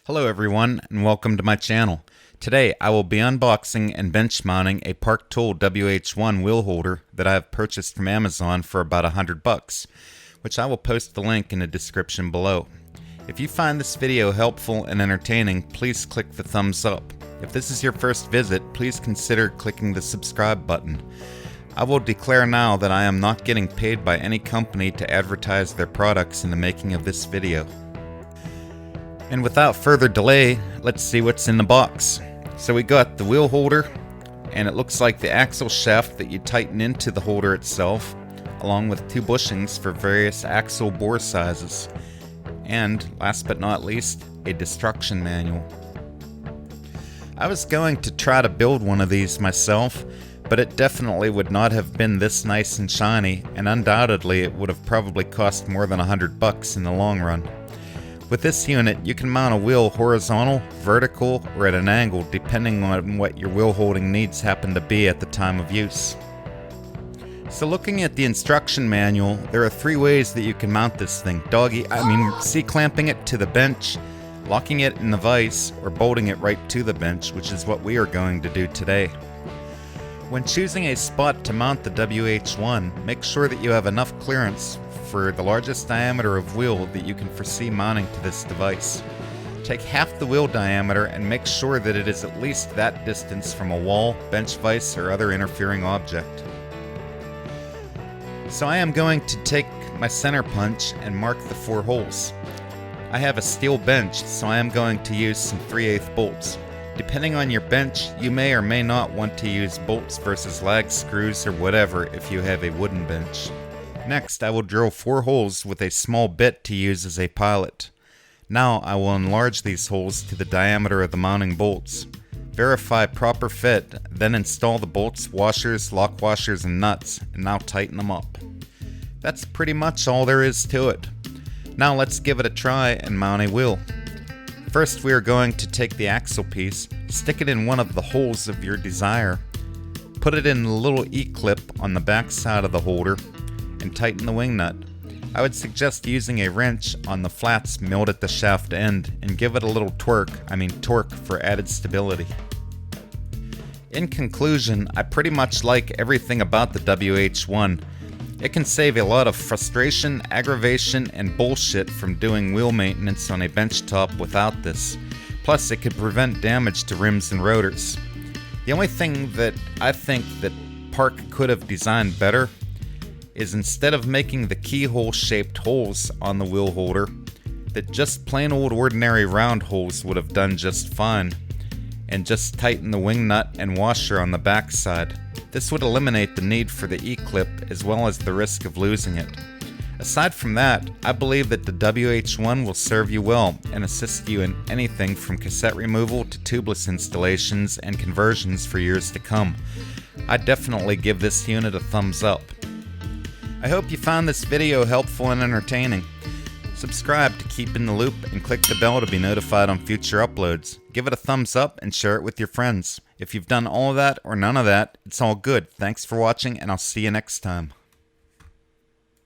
Hello everyone and welcome to my channel. Today I will be unboxing and bench mounting a Park Tool WH-1 wheel holder that I have purchased from Amazon for about $100, which I will post the link in the description below. If you find this video helpful and entertaining, please click the thumbs up. If this is your first visit, please consider clicking the subscribe button. I will declare now that I am not getting paid by any company to advertise their products in the making of this video. And without further delay, let's see what's in the box. So we got the wheel holder, and it looks like the axle shaft that you tighten into the holder itself, along with two bushings for various axle bore sizes. And last but not least, a destruction manual. I was going to try to build one of these myself, but it definitely would not have been this nice and shiny, and undoubtedly it would have probably cost more than $100 in the long run. With this unit, you can mount a wheel horizontal, vertical, or at an angle depending on what your wheel holding needs happen to be at the time of use. So looking at the instruction manual, there are three ways that you can mount this thing. C-clamping it to the bench, locking it in the vise, or bolting it right to the bench, which is what we are going to do today. When choosing a spot to mount the WH-1, make sure that you have enough clearance for the largest diameter of wheel that you can foresee mounting to this device. Take half the wheel diameter and make sure that it is at least that distance from a wall, bench vise, or other interfering object. So I am going to take my center punch and mark the 4 holes. I have a steel bench, so I am going to use some 3/8 bolts. Depending on your bench, you may or may not want to use bolts versus lag screws or whatever if you have a wooden bench. Next, I will drill 4 holes with a small bit to use as a pilot. Now I will enlarge these holes to the diameter of the mounting bolts. Verify proper fit, then install the bolts, washers, lock washers, and nuts, and now tighten them up. That's pretty much all there is to it. Now let's give it a try and mount a wheel. First, we are going to take the axle piece, stick it in one of the holes of your desire, put it in the little E-clip on the back side of the holder, and tighten the wing nut. I would suggest using a wrench on the flats milled at the shaft end and give it a little torque for added stability. In conclusion, I pretty much like everything about the WH-1. It can save a lot of frustration, aggravation, and bullshit from doing wheel maintenance on a bench top without this. Plus, it could prevent damage to rims and rotors. The only thing that I think that Park could have designed better is instead of making the keyhole shaped holes on the wheel holder, that just plain old ordinary round holes would have done just fine, and just tighten the wing nut and washer on the back side. This would eliminate the need for the E-clip as well as the risk of losing it. Aside from that, I believe that the WH-1 will serve you well and assist you in anything from cassette removal to tubeless installations and conversions for years to come. I definitely give this unit a thumbs up. I hope you found this video helpful and entertaining. Subscribe to keep in the loop and click the bell to be notified on future uploads. Give it a thumbs up and share it with your friends. If you've done all of that or none of that, it's all good. Thanks for watching, and I'll see you next time.